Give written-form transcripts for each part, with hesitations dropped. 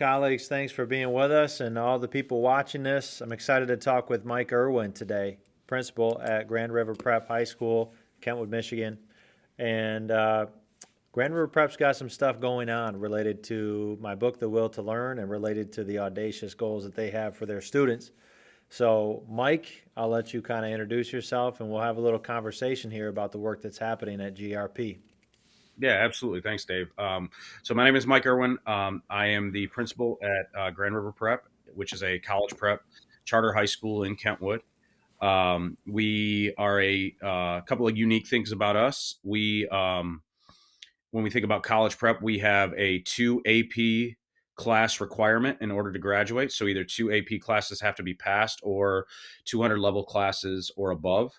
colleagues, thanks for being with us and all the people watching this. I'm excited to talk with Mike Irwin today, principal at Grand River Prep High School, Kentwood, Michigan. And Grand River Prep's got some stuff going on related to my book, The Will to Learn, and related to the audacious goals that they have for their students. So, Mike, I'll let you kind of introduce yourself and we'll have a little conversation here about the work that's happening at GRP. Yeah, absolutely. Thanks, Dave. So my name is Mike Irwin. I am the principal at Grand River Prep, which is a college prep charter high school in Kentwood. We are a couple of unique things about us. When we think about college prep, we have a two AP class requirement in order to graduate. So either two AP classes have to be passed or 200 level classes or above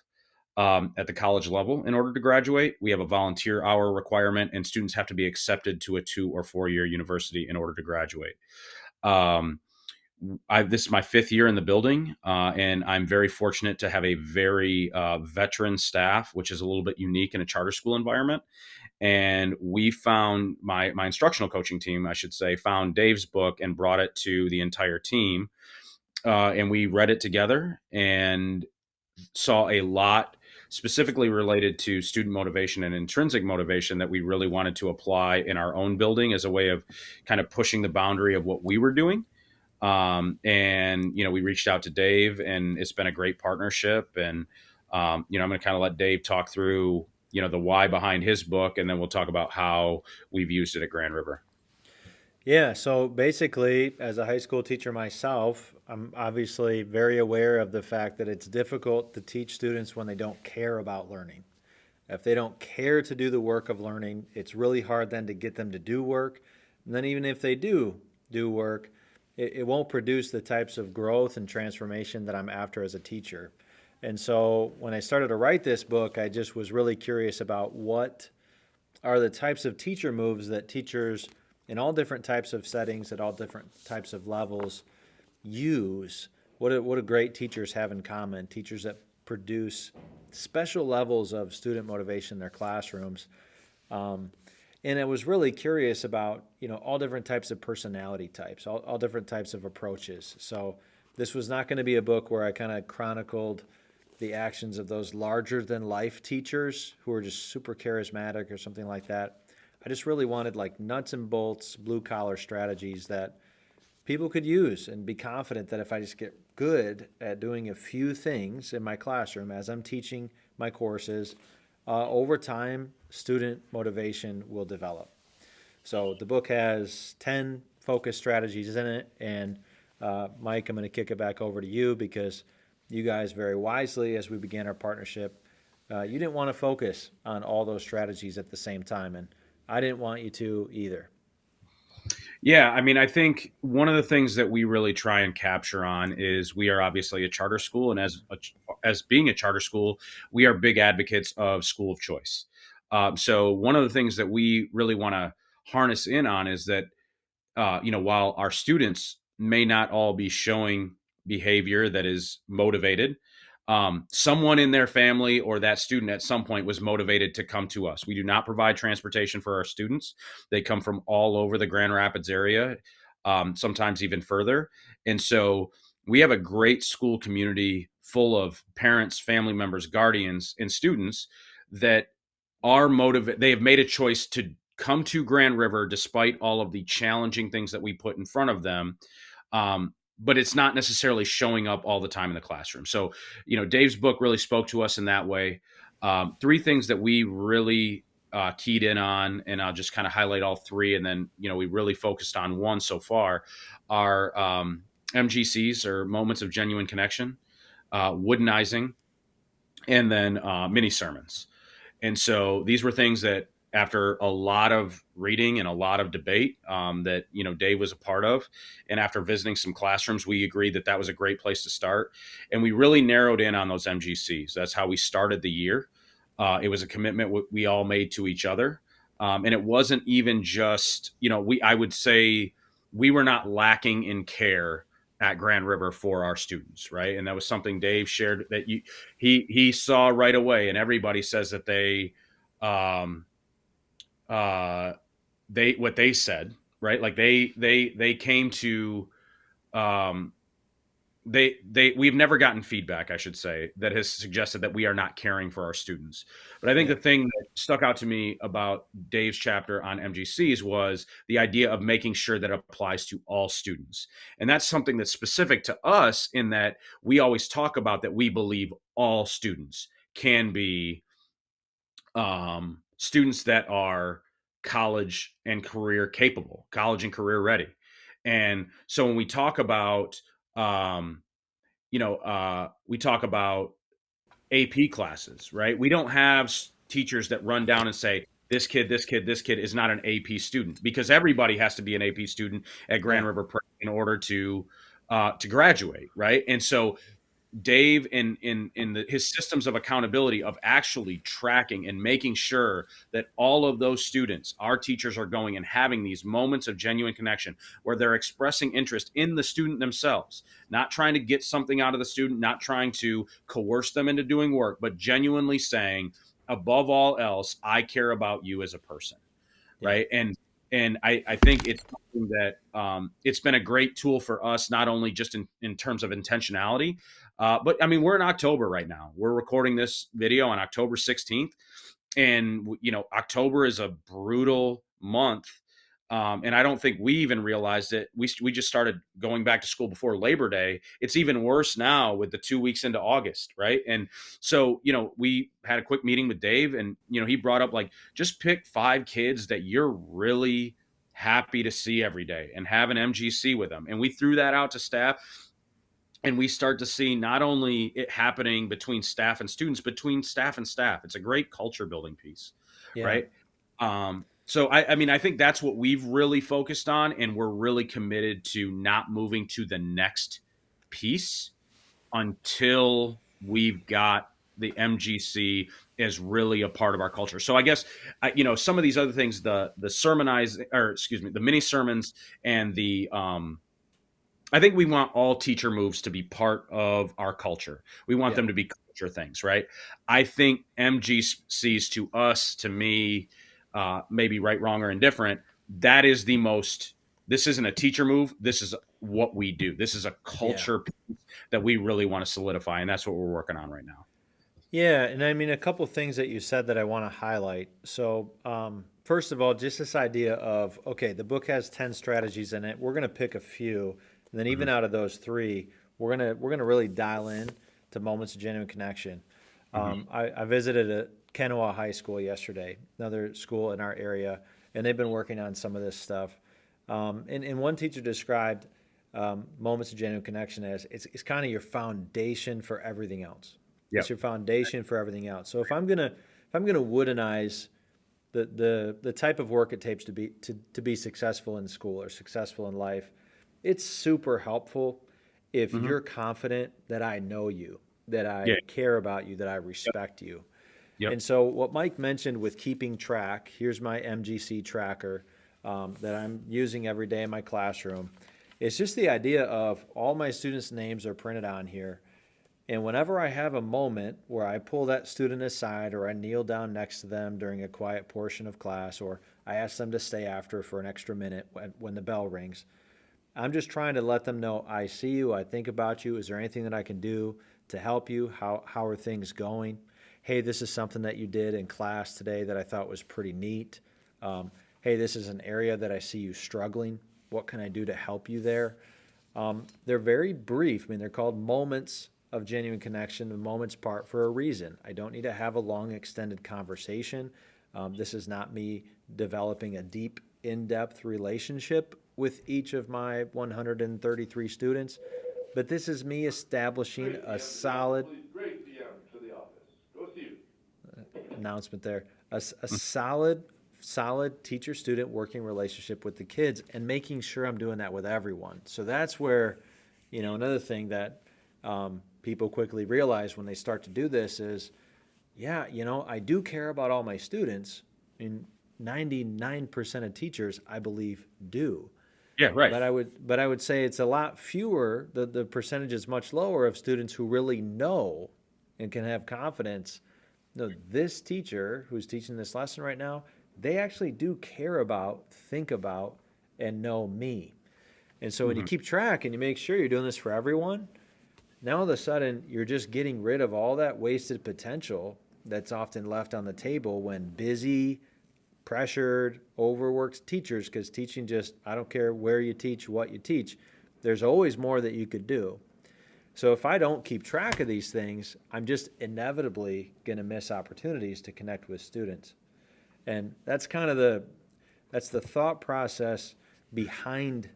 at the college level in order to graduate. We have a volunteer hour requirement, and students have to be accepted to a 2 or 4 year university in order to graduate. Um, this is my fifth year in the building, and I'm very fortunate to have a very veteran staff, which is a little bit unique in a charter school environment. And we found my instructional coaching team, I should say, found Dave's book and brought it to the entire team, and we read it together and saw a lot specifically related to student motivation and intrinsic motivation that we really wanted to apply in our own building as a way of kind of pushing the boundary of what we were doing. And we reached out to Dave, and it's been a great partnership. And I'm going to kind of let Dave talk through the why behind his book, and then we'll talk about how we've used it at Grand River. Yeah, so basically, as a high school teacher myself, I'm obviously very aware of the fact that it's difficult to teach students when they don't care about learning. If they don't care to do the work of learning, it's really hard then to get them to do work. And then, even if they do work, it won't produce the types of growth and transformation that I'm after as a teacher. And so, when I started to write this book, I just was really curious about what are the types of teacher moves that teachers in all different types of settings at all different types of levels use. What do great teachers have in common? Teachers that produce special levels of student motivation in their classrooms. Um, and I was really curious about all different types of personality types, all different types of approaches. So this was not going to be a book where I kind of chronicled the actions of those larger than life teachers who are just super charismatic or something like that. I just really wanted like nuts and bolts, blue collar strategies that people could use and be confident that if I just get good at doing a few things in my classroom as I'm teaching my courses, over time, student motivation will develop. So the book has 10 focus strategies in it. And Mike, I'm going to kick it back over to you because you guys very wisely, as we began our partnership, you didn't want to focus on all those strategies at the same time. And I didn't want you to either. Yeah, I mean, I think one of the things that we really try and capture on is we are obviously a charter school, and as being a charter school, we are big advocates of school of choice. So one of the things that we really want to harness in on is that while our students may not all be showing behavior that is motivated, someone in their family or that student at some point was motivated to come to us. We do not provide transportation for our students. They come from all over the Grand Rapids area, sometimes even further. And so we have a great school community full of parents, family members, guardians, and students that are motivated. They have made a choice to come to Grand River despite all of the challenging things that we put in front of them. But it's not necessarily showing up all the time in the classroom. So, Dave's book really spoke to us in that way. Three things that we really keyed in on, and I'll just kind of highlight all three, and then we really focused on one so far, are MGCs, or moments of genuine connection, woodenizing, and then mini sermons. And so these were things that, after a lot of reading and a lot of debate, that Dave was a part of, and after visiting some classrooms, we agreed that that was a great place to start. And we really narrowed in on those MGCs. That's how we started the year. It was a commitment we all made to each other, and it wasn't even just I would say we were not lacking in care at Grand River for our students, right? And that was something Dave shared that he saw right away. And everybody says that um, uh, they what they said, right? Like they came to um, we've never gotten feedback, I should say, that has suggested that we are not caring for our students. But I think Yeah. the thing that stuck out to me about Dave's chapter on MGCs was the idea of making sure that it applies to all students. And that's something that's specific to us in that we always talk about that we believe all students can be students that are college and career capable, college and career ready. And so when we talk about um, we talk about AP classes, right? We don't have teachers that run down and say, this kid is not an AP student, because everybody has to be an AP student at Yeah. Grand River Prep in order to graduate, right? And so Dave in his systems of accountability of actually tracking and making sure that all of those students, our teachers, are going and having these moments of genuine connection where they're expressing interest in the student themselves, not trying to get something out of the student, not trying to coerce them into doing work, but genuinely saying, above all else, I care about you as a person, Yeah. right? And I think it's something that it's been a great tool for us, not only just in terms of intentionality, but I mean, we're in October right now. We're recording this video on October 16th, and October is a brutal month, and I don't think we even realized it. We just started going back to school before Labor Day. It's even worse now with the 2 weeks into August, right? And so we had a quick meeting with Dave, and he brought up, like, just pick 5 kids that you're really happy to see every day and have an MGC with them. And we threw that out to staff, and we start to see not only it happening between staff and students, between staff and staff. It's a great culture building piece, Yeah. right? So I mean, I think that's what we've really focused on, and we're really committed to not moving to the next piece until we've got the MGC as really a part of our culture. So I guess some of these other things, the sermonize, or excuse me, the mini sermons, and the I think we want all teacher moves to be part of our culture. We want Yeah. them to be culture things, right? I think MGCs, to us, to me, maybe right, wrong, or indifferent, that is the most. This isn't a teacher move. This is what we do. This is a Yeah. culture piece that we really want to solidify, and that's what we're working on right now. Yeah, and I mean a couple things that you said that I want to highlight. So, first of all, just this idea of, okay, the book has 10 strategies in it. We're going to pick a few, and then Hmm. even out of those three, we're gonna really dial in to moments of genuine connection. Hmm. I visited a Kenowa High School yesterday, another school in our area, and they've been working on some of this stuff. And one teacher described moments of genuine connection as it's kind of your foundation for everything else. It's Yep. your foundation for everything else. So if I'm gonna woodenize the type of work it takes to be successful in school or successful in life, it's super helpful if Hmm. you're confident that I know you, that Yeah. I care about you, that I Yep. respect you. Yep. And so what Mike mentioned with keeping track, here's my MGC tracker that I'm using every day in my classroom. It's just the idea of all my students' names are printed on here. And whenever I have a moment where I pull that student aside or I kneel down next to them during a quiet portion of class or I ask them to stay after for an extra minute when the bell rings, I'm just trying to let them know I see you, I think about you. Is there anything that I can do to help you? How are things going? Hey, this is something that you did in class today that I thought was pretty neat. Hey, this is an area that I see you struggling. What can I do to help you there? They're very brief. I mean, they're called moments of genuine connection, the moments part for a reason. I don't need to have a long, extended conversation. This is not me developing a deep, in depth relationship with each of my 133 students, but this is me establishing a solid Great PM to the office. Go see you. announcement there, a solid teacher student working relationship with the kids and making sure I'm doing that with everyone. So that's where, another thing that people quickly realize when they start to do this is, yeah, I do care about all my students, and 99% of teachers, I believe, do. Yeah. Right. But I would say it's a lot fewer. The percentage is much lower of students who really know and can have confidence. No, this teacher who's teaching this lesson right now, they actually do care about, think about, and know me. And so when you Hmm. keep track and you make sure you're doing this for everyone, now all of a sudden you're just getting rid of all that wasted potential that's often left on the table when busy, pressured, overworked teachers, because teaching just, I don't care where you teach, what you teach, there's always more that you could do. So if I don't keep track of these things, I'm just inevitably going to miss opportunities to connect with students. And that's the thought process behind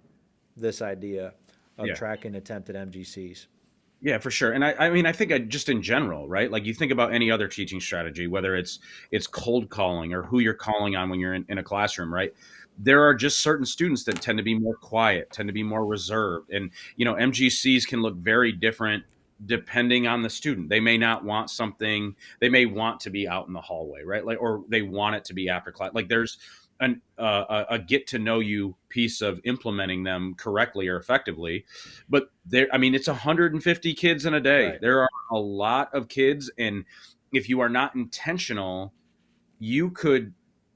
this idea of Yeah. tracking attempted MGCs. Yeah, for sure. And I mean, I think just in general, right? Like you think about any other teaching strategy, whether it's cold calling or who you're calling on when you're in a classroom, right? There are just certain students that tend to be more quiet, tend to be more reserved. And, MGCs can look very different depending on the student. They may not want something, they may want to be out in the hallway, right? Like, or they want it to be after class. Like there's a get to know you piece of implementing them correctly or effectively. But there, I mean, it's 150 kids in a day. Right. There are a lot of kids, and if you are not intentional, you could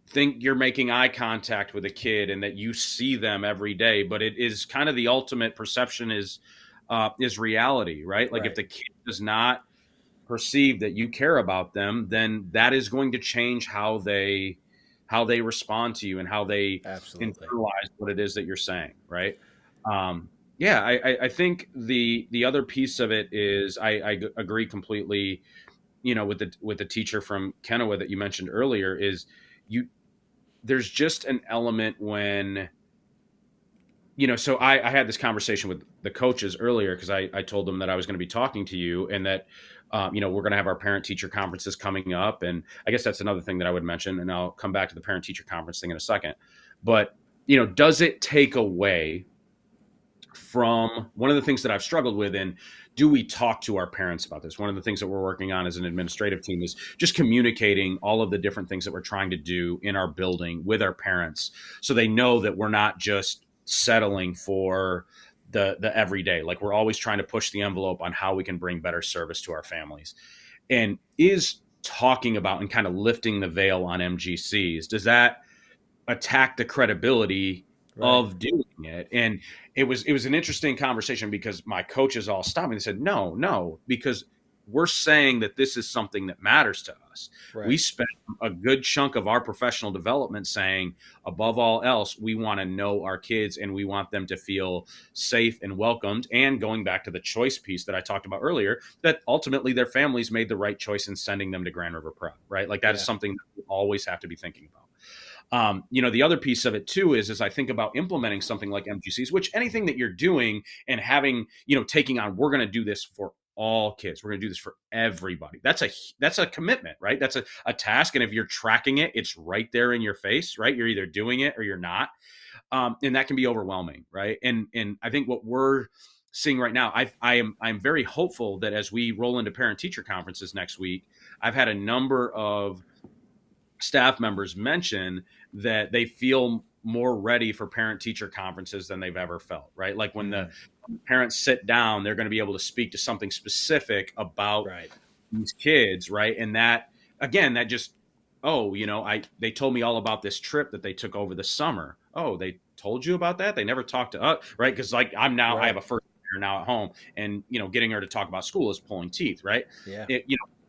think you're making eye contact with a kid and that you see them every day, but it is kind of the ultimate perception is reality, right? Like if Right. the kid does not perceive that you care about them, then that is going to change how they respond to you and how they Absolutely. internalize what it is that you're saying, right? Um, yeah, I think the other piece of it is I agree completely. With the teacher from Kennewa that you mentioned earlier, is you there's just an element when so I had this conversation with the coaches earlier because I told them that I was going to be talking to you and that, we're going to have our parent teacher conferences coming up. And I guess that's another thing that I would mention. And I'll come back to the parent teacher conference thing in a second. But, does it take away from one of the things that I've struggled with? And do we talk to our parents about this? One of the things that we're working on as an administrative team is just communicating all of the different things that we're trying to do in our building with our parents so they know that we're not just settling for the everyday. Like we're always trying to push the envelope on how we can bring better service to our families. And is talking about and kind of lifting the veil on MGCs, does that attack the credibility Right. of doing it? And it was an interesting conversation because my coaches all stopped me. They said, no, because we're saying that this is something that matters to us. We Right. spent a good chunk of our professional development saying, above all else, we want to know our kids and we want them to feel safe and welcomed. And going back to the choice piece that I talked about earlier, that ultimately their families made the right choice in sending them to Grand River Prep, right? Like that is Yeah. something that we always have to be thinking about. The other piece of it too is I think about implementing something like MGCs, which anything that you're doing and having, taking on, we're going to do this for all kids. We're going to do this for everybody. That's a commitment, right? That's a task. And if you're tracking it, it's right there in your face, right? You're either doing it or you're not. And that can be overwhelming, right? And I think what we're seeing right now, I'm very hopeful that as we roll into parent teacher conferences next week, I've had a number of staff members mention that they feel more ready for parent teacher conferences than they've ever felt, right? Like when the Mm. parents sit down, they're going to be able to speak to something specific about Right. these kids, right? And that, again, that just, oh, they told me all about this trip that they took over the summer. Oh, they told you about that? They never talked to us, right? Because like I have Right. a first year now at home, and getting her to talk about school is pulling teeth, right? Yeah.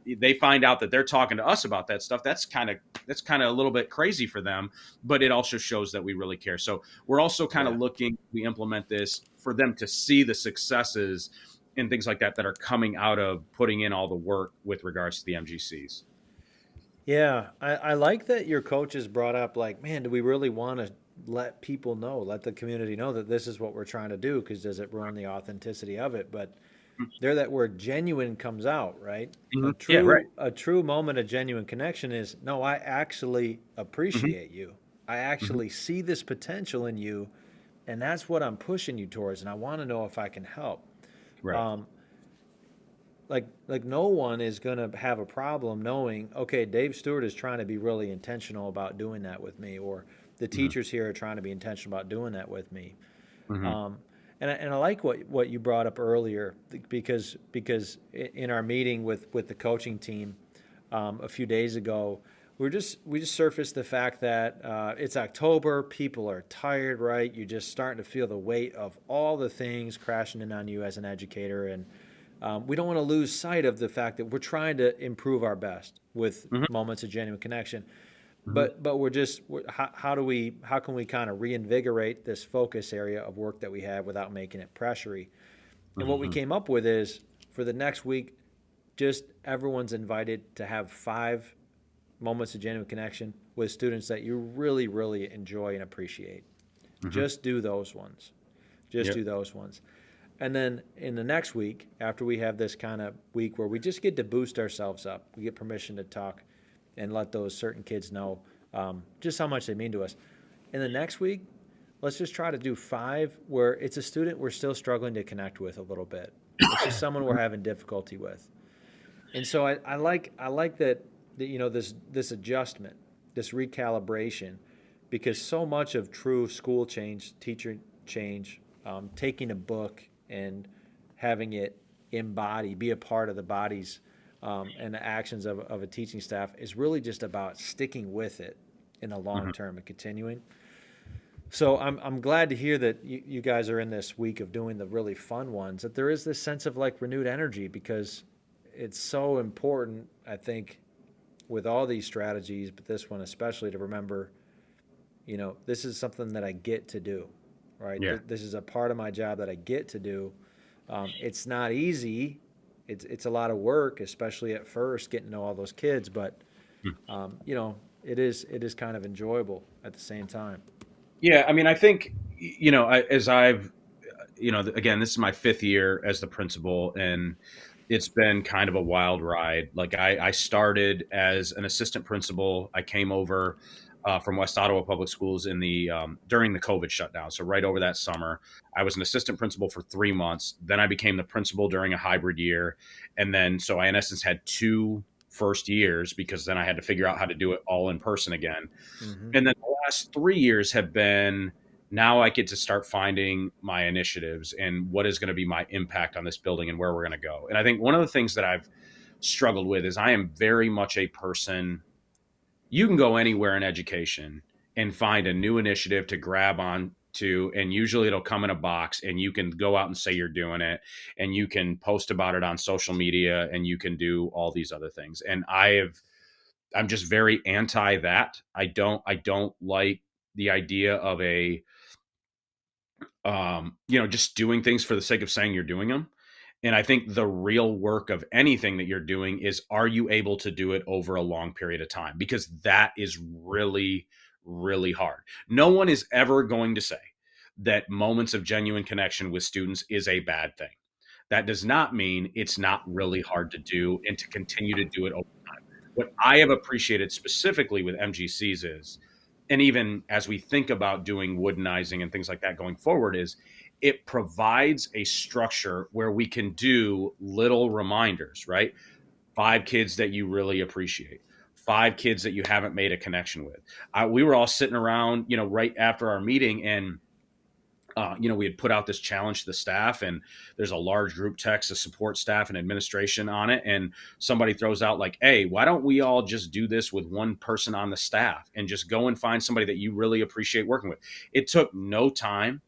They find out that they're talking to us about that stuff. That's kind of a little bit crazy for them, but it also shows that we really care. So we're also kind of Yeah. looking, we implement this for them to see the successes and things like that are coming out of putting in all the work with regards to the MGCs. Yeah. I like that your coaches brought up, like, man, do we really want to let people know, let the community know that this is what we're trying to do? Because does it ruin the authenticity of it? But there, that word genuine comes out, right? Mm-hmm. A Yeah, right. true moment of genuine connection is, no, I actually Mm-hmm. appreciate you. I Mm-hmm. actually see this potential in you, and that's what I'm pushing you towards, and I want to know if I can help. Right. Um, like no one is going to have a problem knowing, okay, Dave Stewart is trying to be really intentional about doing that with me, or the Mm-hmm. teachers here are trying to be intentional about doing that with me. Mm-hmm. Um, and I like what you brought up earlier, because in our meeting with the coaching team a few days ago, we just surfaced the fact that it's October, people are tired, right? You're just starting to feel the weight of all the things crashing in on you as an educator, and we don't want to lose sight of the fact that we're trying to improve our best with Hmm. moments of genuine connection. Hmm. But how can we kind of reinvigorate this focus area of work that we have without making it pressury? And what we Hmm. came up with is for the next week, just everyone's invited to have 5 moments of genuine connection with students that you really, really enjoy and appreciate. Hmm. Just do those ones. Just Yep. do those ones. And then in the next week, after we have this kind of week where we just get to boost ourselves up, we get permission to talk and let those certain kids know just how much they mean to us. In the next week, let's just try to do 5 where it's a student we're still struggling to connect with a little bit. It's just someone we're having difficulty with. And so I like that this adjustment, this recalibration, because so much of true school change, teacher change, taking a book and having it embody, be a part of the bodies and the actions of a teaching staff is really just about sticking with it in the long Hmm. term and continuing. So I'm glad to hear that you guys are in this week of doing the really fun ones, that there is this sense of like renewed energy because it's so important, I think, with all these strategies, but this one especially to remember, this is something that I get to do, right? Yeah. This is a part of my job that I get to do. It's not easy. It's a lot of work, especially at first, getting to know all those kids, but it is kind of enjoyable at the same time. Yeah. I mean, I think, as I've, again, this is my 5th year as the principal, and it's been kind of a wild ride. Like I started as an assistant principal. I came over from West Ottawa Public Schools in the during the COVID shutdown. So right over that summer, I was an assistant principal for 3 months. Then I became the principal during a hybrid year, and then so I in essence had 2 first years because then I had to figure out how to do it all in person again. Hmm. And then the last 3 years have been, now I get to start finding my initiatives and what is going to be my impact on this building and where we're going to go. And I think one of the things that I've struggled with is I am very much a person, you can go anywhere in education and find a new initiative to grab on to, and usually it'll come in a box and you can go out and say you're doing it, and you can post about it on social media, and you can do all these other things. And I'm just very anti that. I don't like the idea of just doing things for the sake of saying you're doing them. And I think the real work of anything that you're doing is, are you able to do it over a long period of time? Because that is really, really hard. No one is ever going to say that moments of genuine connection with students is a bad thing. That does not mean it's not really hard to do and to continue to do it over time. What I have appreciated specifically with MGCs is, and even as we think about doing woodenizing and things like that going forward, is it provides a structure where we can do little reminders, right? 5 kids that you really appreciate, 5 kids that you haven't made a connection with. We were all sitting around, right after our meeting, and we had put out this challenge to the staff, and there's a large group text of support staff and administration on it. And somebody throws out like, hey, why don't we all just do this with one person on the staff and just go and find somebody that you really appreciate working with? It took no time.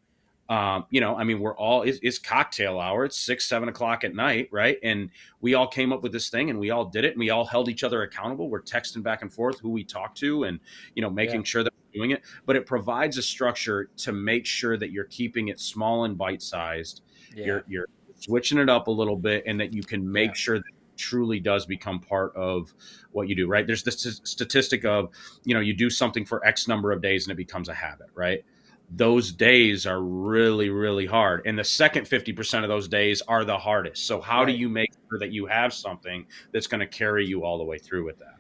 I mean, it's cocktail hour. It's 6, 7 o'clock at night. Right. And we all came up with this thing and we all did it, and we all held each other accountable. We're texting back and forth who we talk to, and, Yeah. making sure that we're doing it. But it provides a structure to make sure that you're keeping it small and bite sized. Yeah. You're switching it up a little bit, and that you can Yeah. make sure that it truly does become part of what you do. Right. There's this statistic of, you do something for X number of days and it becomes a habit. Right. Those days are really, really hard. And the second 50% of those days are the hardest. So how do Right. you make sure that you have something that's going to carry you all the way through with that?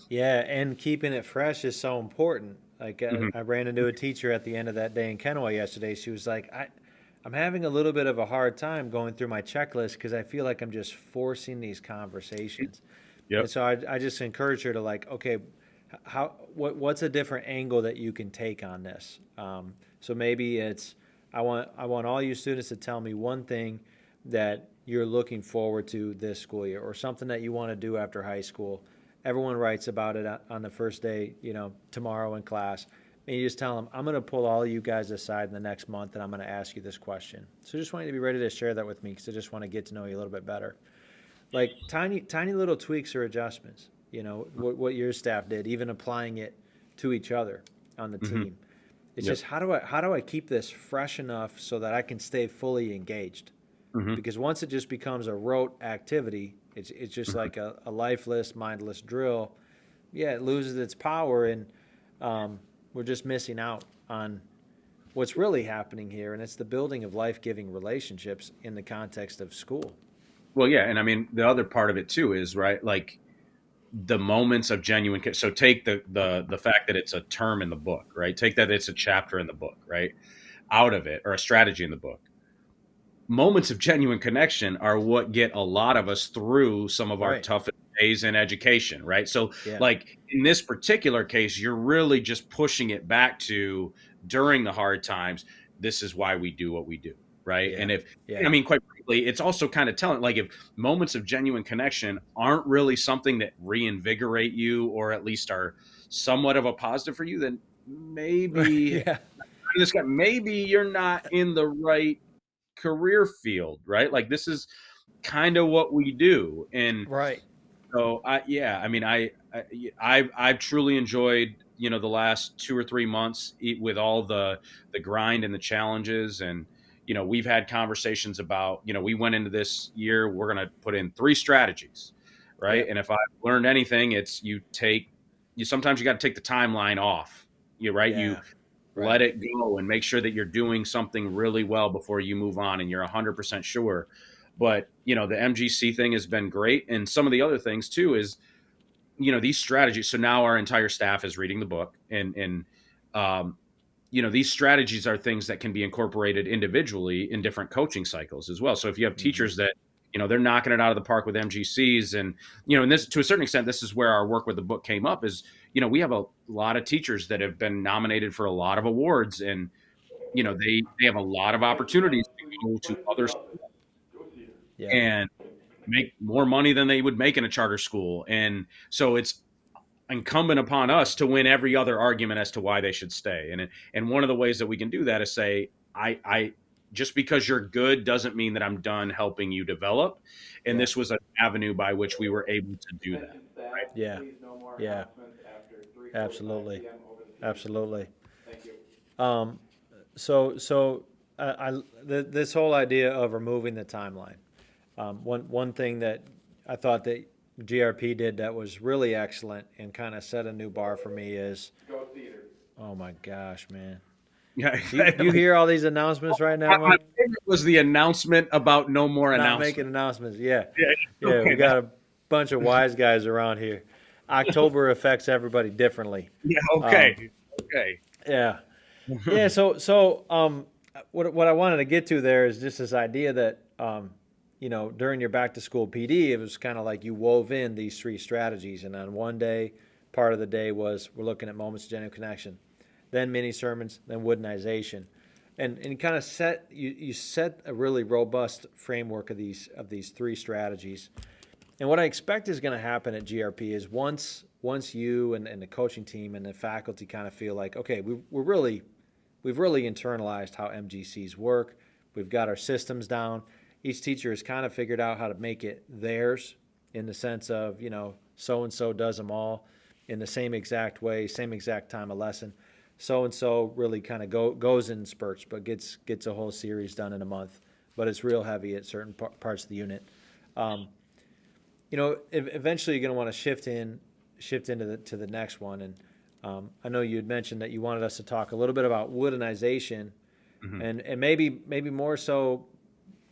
Yeah, and keeping it fresh is so important. Like Hmm. I ran into a teacher at the end of that day in Kennewick yesterday. She was like, I'm having a little bit of a hard time going through my checklist because I feel like I'm just forcing these conversations. And Yep. so I just encourage her to like, okay, what's a different angle that you can take on this? So maybe it's I want all you students to tell me one thing that you're looking forward to this school year, or something that you want to do after high school, Everyone writes about it on the first day, tomorrow in class. And you just tell them, I'm going to pull all of you guys aside in the next month and I'm going to ask you this question. So just want you to be ready to share that with me because I just want to get to know you a little bit better. Like tiny little tweaks or adjustments, what your staff did, even applying it to each other on the Mm-hmm. team. It's Yep. just how do I keep this fresh enough so that I can stay fully engaged? Mm-hmm. Because once it just becomes a rote activity, it's just Mm-hmm. like a lifeless, mindless drill. Yeah, it loses its power, and we're just missing out on what's really happening here, and it's the building of life-giving relationships in the context of school. Well, yeah, and I mean the other part of it too is right, like the moments of genuine. So take the fact that it's a term in the book, right? Take that it's a chapter in the book, right? Out of it, or a strategy in the book. Moments of genuine connection are what get a lot of us through some of our Right. toughest days in education, right? So, Yeah. like in this particular case, you're really just pushing it back to during the hard times, this is why we do what we do, right? Yeah. And if, I Yeah. mean, quite frankly, it's also kind of telling, like, if moments of genuine connection aren't really something that reinvigorate you or at least are somewhat of a positive for you, then maybe Yeah. this guy, maybe you're not in the right career field, right? Like this is kind of what we do. And Right. so yeah, I mean, I've truly enjoyed, the last 2 or 3 months with all the grind and the challenges. And, we've had conversations about, we went into this year, we're going to put in 3 strategies. Right. Yep. And if I've learned anything, it's sometimes you got to take the timeline off. Right. You Yeah. let Right. it go and make sure that you're doing something really well before you move on and you're 100% sure. But the MGC thing has been great, and some of the other things too is these strategies. So now our entire staff is reading the book, and um, these strategies are things that can be incorporated individually in different coaching cycles as well. So if you have Mm-hmm. teachers that they're knocking it out of the park with MGCs, and and this, to a certain extent, this is where our work with the book came up. Is we have a lot of teachers that have been nominated for a lot of awards, and they have a lot of opportunities to go to Right to other the schools office. Go see her. Yep. and make more money than they would make in a charter school. And so it's incumbent upon us to win every other argument as to why they should stay. And one of the ways that we can do that is say, I just because you're good doesn't mean that I'm done helping you develop. And Yep. this was an avenue by which we were able to do that. Attention staff, Yeah. please no more Yeah. announcements after 3:45 Absolutely. PM over the TV. Absolutely. Thank you. Um, so this whole idea of removing the timeline. One thing that I thought that GRP did that was really excellent and kind of set a new bar for me is, Go see her. oh my gosh, man. Yeah, Do you hear all these announcements right now, my Mike? favorite was the announcement about no more Not announcements. making announcements. Yeah. Yeah, Yeah. We okay, got a bunch of wise guys around here. October affects everybody differently. yeah, Um, okay. yeah. Yeah. What I wanted to get to there is just this idea that, during your back to school PD, it was kind of like you wove in these 3 strategies. And on one day, part of the day was we're looking at moments of genuine connection, then mini sermons, then woodenization. And kind of you set a really robust framework of these 3 strategies. And what I expect is going to happen at GRP is once you and the coaching team and the faculty kind of feel like, okay, we've really internalized how MGCs work. We've got our systems down. Each teacher has kind of figured out how to make it theirs in the sense of, so and so does them all in the same exact way, same exact time of lesson. So and so really kind of goes in spurts, but gets a whole series done in a month. But it's real heavy at certain parts of the unit. Eventually you're going to want to shift into the next one. And I know you had mentioned that you wanted us to talk a little bit about woodenization, Mhm. and maybe more so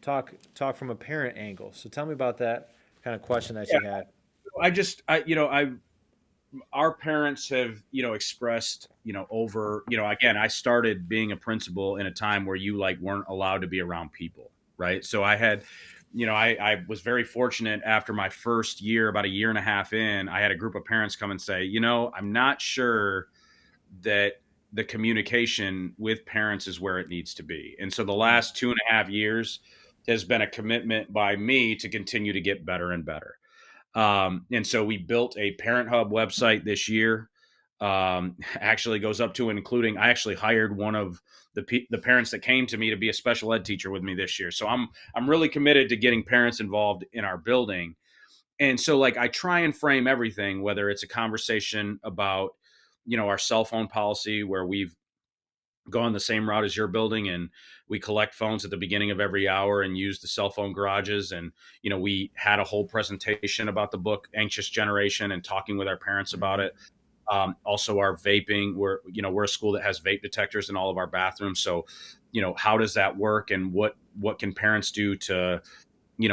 talk from a parent angle. So tell me about that kind of question that you had. Our parents have, expressed, over, again, I started being a principal in a time where you like weren't allowed to be around people. Right. So I had, I was very fortunate after my first year, about a year and a half in, I had a group of parents come and say, I'm not sure that the communication with parents is where it needs to be. And so the last 2.5 years has been a commitment by me to continue to get better and better. And so we built a Parent Hub website this year. Actually goes up to and including, I actually hired one of the parents that came to me to be a special ed teacher with me this year. So I'm really committed to getting parents involved in our building. And so like I try and frame everything, whether it's a conversation about, our cell phone policy where we've gone the same route as your building, and we collect phones at the beginning of every hour and use the cell phone garages. And we had a whole presentation about the book Anxious Generation and talking with our parents about it. Also our vaping, we're a school that has vape detectors in all of our bathrooms. So how does that work, and what can parents do to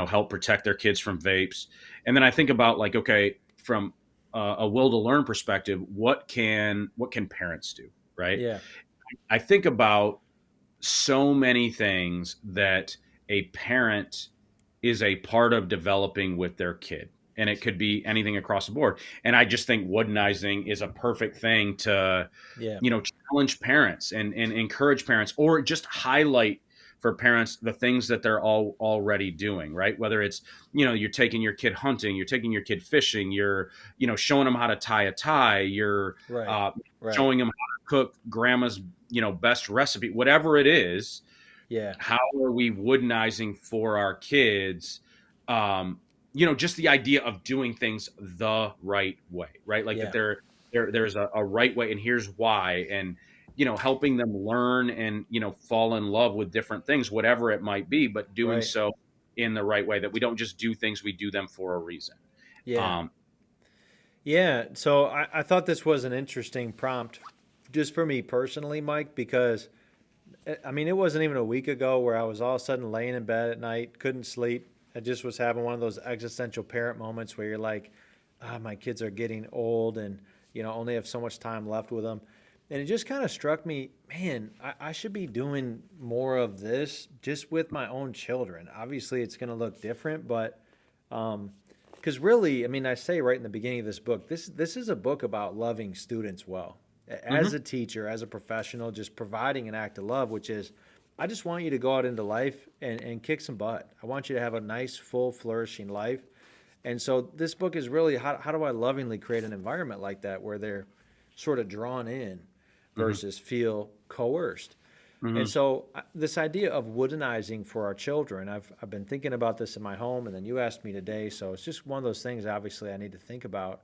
help protect their kids from vapes? And then I think about like, okay, from a will to learn perspective, what can parents do, right? Yeah. I think about so many things that a parent is a part of developing with their kid. And it could be anything across the board. And I just think woodenizing is a perfect thing to, Yeah. challenge parents and encourage parents, or just highlight for parents the things that they're already doing, right? Whether it's, you're taking your kid hunting, you're taking your kid fishing, you're, showing them how to tie a tie, you're Right. Right. showing them how to cook grandma's, best recipe, whatever it is. Yeah. How are we woodenizing for our kids? Just the idea of doing things the right way, right? Like Yeah. that there's a right way, and here's why. And helping them learn and fall in love with different things, whatever it might be, but doing Right. so in the right way, that we don't just do things, we do them for a reason. Yeah. um Yeah. So I thought this was an interesting prompt just for me personally, Mike, because I mean, it wasn't even a week ago where I was all of a sudden laying in bed at night, couldn't sleep. I just was having one of those existential parent moments where you're like, ah, my kids are getting old and, only have so much time left with them. And it just kind of struck me, man, I should be doing more of this just with my own children. Obviously, it's going to look different, but because really, I mean, I say right in the beginning of this book, this is a book about loving students well. As mhm, a teacher, as a professional, just providing an act of love, which is, I just want you to go out into life and kick some butt. I want you to have a nice, full, flourishing life. And so this book is really how do I lovingly create an environment like that where they're sort of drawn in mhm, versus feel coerced. And mhm, so this idea of woodenizing for our children, I've been thinking about this in my home, and then you asked me today, so it's just one of those things. Obviously, I need to think about.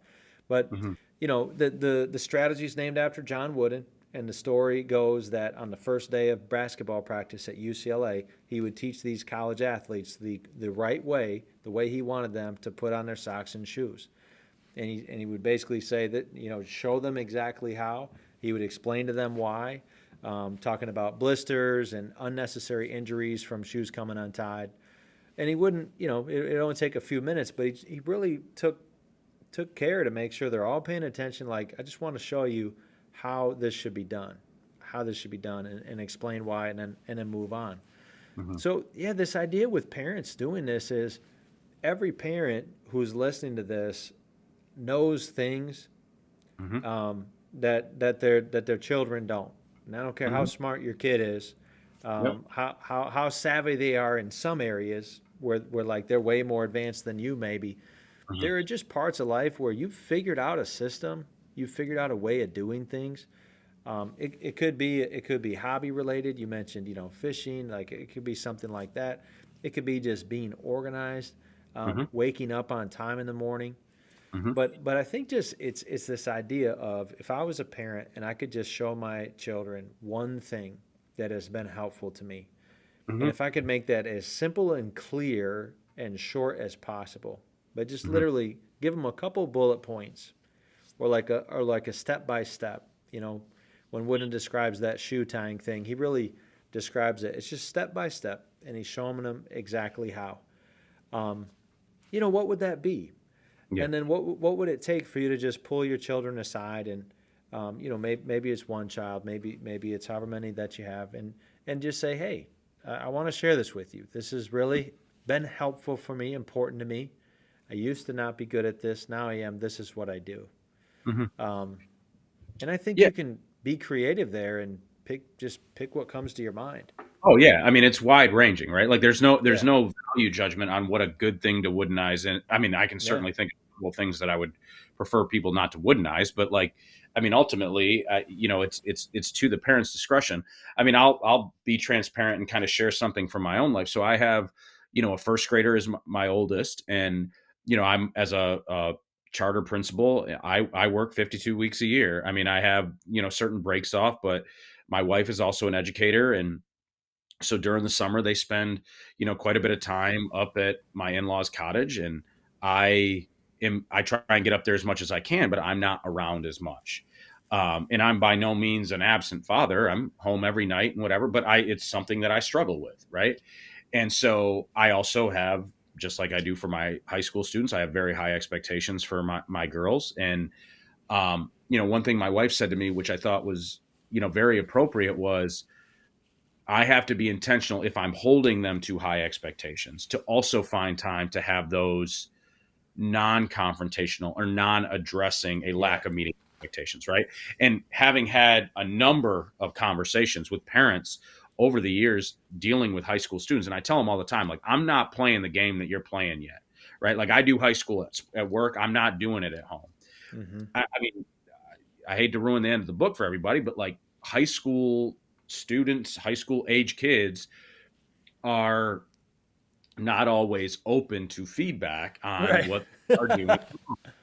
But mhm, the strategy is named after John Wooden, and the story goes that on the first day of basketball practice at UCLA, he would teach these college athletes the right way, the way he wanted them to put on their socks and shoes. And he would basically say that, show them exactly how. He would explain to them why, talking about blisters and unnecessary injuries from shoes coming untied. And he wouldn't, it only take a few minutes, but he really took care to make sure they're all paying attention. Like, I just want to show you how this should be done, and explain why, and then move on. mhm, So yeah, this idea with parents doing this is every parent who's listening to this knows things mhm, that their children don't. And I don't care how mhm. smart your kid is, Yep. how savvy they are in some areas where like they're way more advanced than you maybe. Mhm, There are just parts of life where you've figured out a system, you've figured out a way of doing things. It could be hobby related. You mentioned fishing, like it could be something like that. It could be just being organized, mhm, waking up on time in the morning. mhm, But I think just it's this idea of, if I was a parent and I could just show my children one thing that has been helpful to me, and mhm, if I could make that as simple and clear and short as possible, but just mhm, literally give them a couple bullet points, or like a step by step. When Wooden describes that shoe tying thing, he really describes it. It's just step by step, and he's showing them exactly how. Um, what would that be? yeah. And then what would it take for you to just pull your children aside, and maybe it's one child, maybe it's however many that you have, and just say, hey, I want to share this with you. This has really been helpful for me, important to me. I used to not be good at this. Now I am. This is what I do. Mhm. Um, and I think Yeah. you can be creative there and pick what comes to your mind. Oh yeah, I mean it's wide ranging, right? Like there's no Yeah. value judgment on what a good thing to woodenize, and I mean I can Yeah. certainly think of couple of things that I would prefer people not to woodenize, but like, I mean, ultimately, it's to the parents' discretion. I mean, I'll be transparent and kind of share something from my own life. So I have, a first grader is my oldest, and I'm as a charter principal. I work 52 weeks a year. I mean, I have certain breaks off, but my wife is also an educator, and so during the summer they spend quite a bit of time up at my in-laws cottage, and I try and get up there as much as I can, but I'm not around as much. And I'm by no means an absent father. I'm home every night and whatever, but it's something that I struggle with, right? And so I also have, just like I do for my high school students, I have very high expectations for my girls. And one thing my wife said to me, which I thought was very appropriate, was I have to be intentional if I'm holding them to high expectations to also find time to have those non-confrontational or non-addressing a lack of meeting expectations, right? And having had a number of conversations with parents over the years dealing with high school students, and I tell them all the time, like, I'm not playing the game that you're playing yet, right? Like, I do high school at work. I'm not doing it at home. Mm-hmm. I mean, I hate to ruin the end of the book for everybody, but like high school students, high school age kids are not always open to feedback on Right. what they are doing,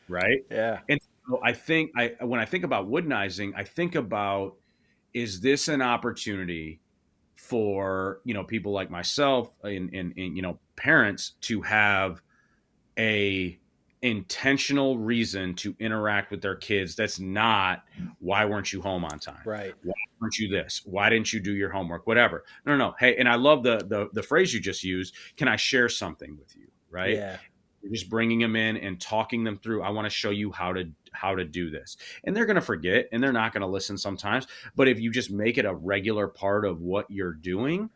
right? Yeah. And so I think when I think about woodinizing, I think about, is this an opportunity for people like myself and parents to have a intentional reason to interact with their kids that's not, why weren't you home on time, Right. why weren't you this, why didn't you do your homework, whatever. No, hey, and I love the phrase you just used, can I share something with you, right? Yeah. You're just bringing them in and talking them through, I want to show you how to do this, and they're going to forget and they're not going to listen sometimes, but if you just make it a regular part of what you're doing,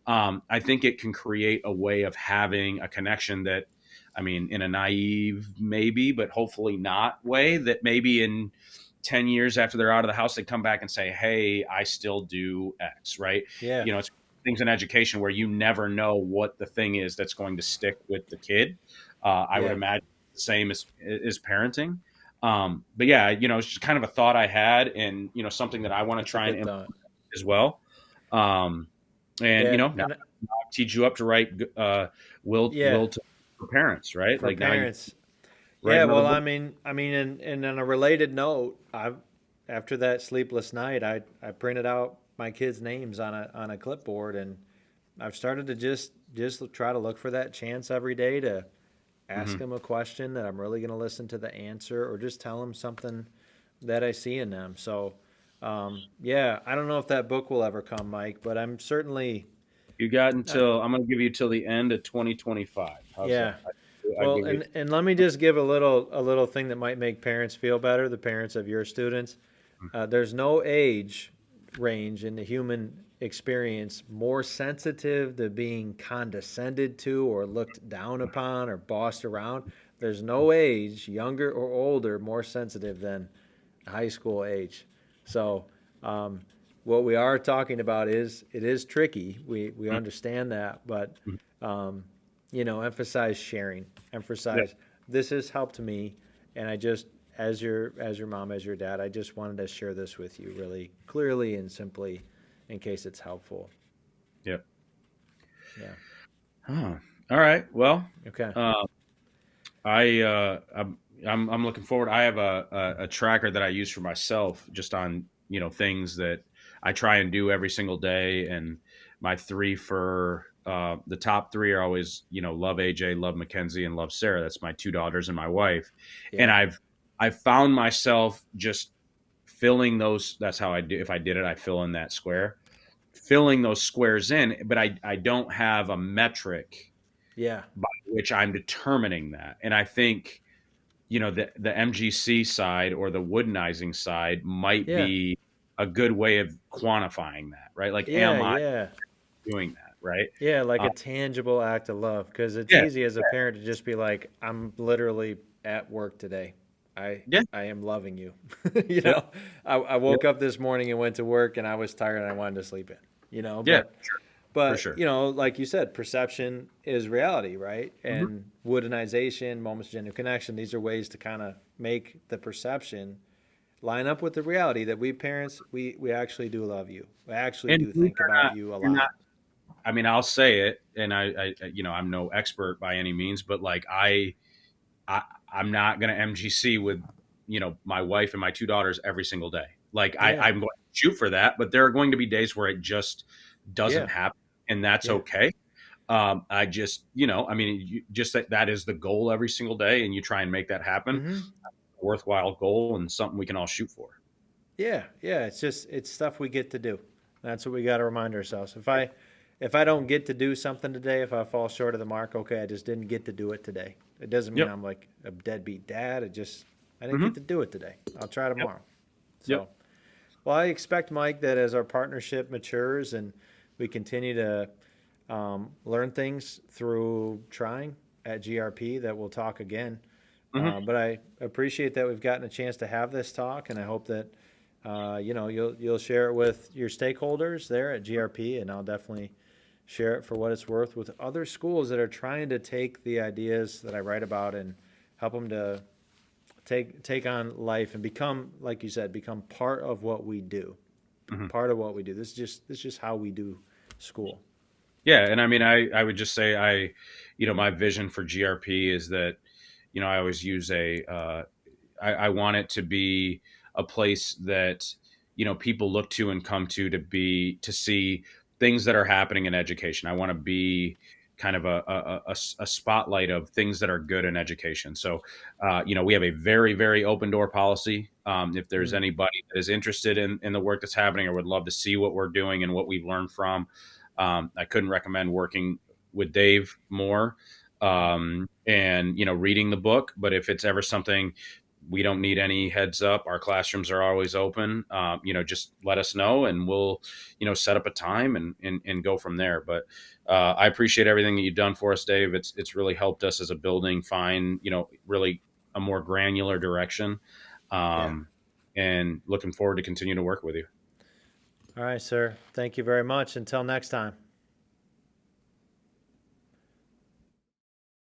I think it can create a way of having a connection that, I mean, in a naive, maybe, but hopefully not way, that maybe in 10 years after they're out of the house, they come back and say, hey, I still do X, right? Yeah. It's things in education where you never know what the thing is that's going to stick with the kid. I would Yeah. imagine the same as parenting. But yeah, it's just kind of a thought I had, and, something that I want to That's a try and good thought. implement as well. And, Yeah. now And teach you up to write yeah, will to for parents, right? for Like now you parents. write Yeah, another well, book. and on a related note, after that sleepless night, I printed out my kids' names on a clipboard, and I've started to just try to look for that chance every day to ask Hmm. them a question that I'm really going to listen to the answer, or just tell them something that I see in them. So, yeah, I don't know if that book will ever come, Mike, but I'm certainly, You got uh, until, I'm going to give you till the end of 2025. How's yeah. that? I Well, give you. and let me just give a little thing that might make parents feel better, the parents of your students. There's no age range in the human experience more sensitive to being condescended to or looked down upon or bossed around. There's no age, younger or older, more sensitive than high school age. So, um, what we are talking about is it is tricky. We understand that, but um, emphasize sharing. Yeah. Emphasize this has helped me, and I just as your mom, as your dad, I just wanted to share this with you really clearly and simply, in case it's helpful. Yep. Yeah. Huh. All right. Well, Okay. uh, I'm looking forward. I have a tracker that I use for myself, just on things that I try and do every single day, and my three for the top three are always love AJ, love Mackenzie, and love Sarah. That's my two daughters and my wife, and Yeah. I've found myself just filling those. That's how I do. If I did it, I fill in that square, filling those squares in, but I don't have a metric Yeah. by which I'm determining that. And I think, the MGC side or the woodenizing side might Yeah. be a good way of quantifying that, right? Like, Yeah. am I Yeah. doing that, right? Yeah, like Uh, a tangible act of love, because it's yeah, easy as a parent to just be like, "I'm literally at work today. I yeah, I am loving you." yep, I yep, woke up this morning and went to work, and I was tired and I wanted to sleep in. yeah, But sure. For But, sure. you know, like you said, perception is reality, right? Mhm. And woodenization, moments of genuine connection, these are ways to kind of make the perception line up with the reality that we parents, we actually do love you. We actually And do believe think it or about not, you a you're not. lot. I mean, I'll say it, and I'm no expert by any means, but like I I'm not going to MGC with my wife and my two daughters every single day. Like Yeah. I'm going to shoot for that, but there are going to be days where it just doesn't Yeah. happen, and that's Yeah. okay. I just I mean, just that is the goal every single day, and you try and make that happen. Hmm. A worthwhile goal and something we can all shoot for. Yeah. Yeah. It's stuff we get to do. That's what we got to remind ourselves. If I don't get to do something today, if I fall short of the mark, okay, I just didn't get to do it today. It doesn't mean Yep. I'm like a deadbeat dad. I didn't get Hmm. to do it today. I'll try Yep. tomorrow. So, Yep. well, I expect, Mike, that as our partnership matures and we continue to learn things through trying at GRP, that we'll talk again. Hmm. But I appreciate that we've gotten a chance to have this talk, and I hope that you'll share it with your stakeholders there at GRP, and I'll definitely share it for what it's worth with other schools that are trying to take the ideas that I write about and help them to take on life and become, like you said, become part of what we do. Hmm. Part of what we do. This is just how we do school. Yeah, and I mean, I would just say my vision for GRP is that I always use I want it to be a place that people look to and come to see things that are happening in education. I want to be kind of a spotlight of things that are good in education. So, we have a very, very open door policy. If there's Mm, anybody that is interested in the work that's happening or would love to see what we're doing and what we've learned from, I couldn't recommend working with Dave more, and reading the book. But if it's ever something we don't need any heads up, our classrooms are always open. Just let us know, and we'll set up a time and go from there. But I appreciate everything that you've done for us, Dave. It's really helped us as a building find really a more granular direction. yeah. Um, and looking forward to continue to work with you. All right, sir. Thank you very much. Until next time.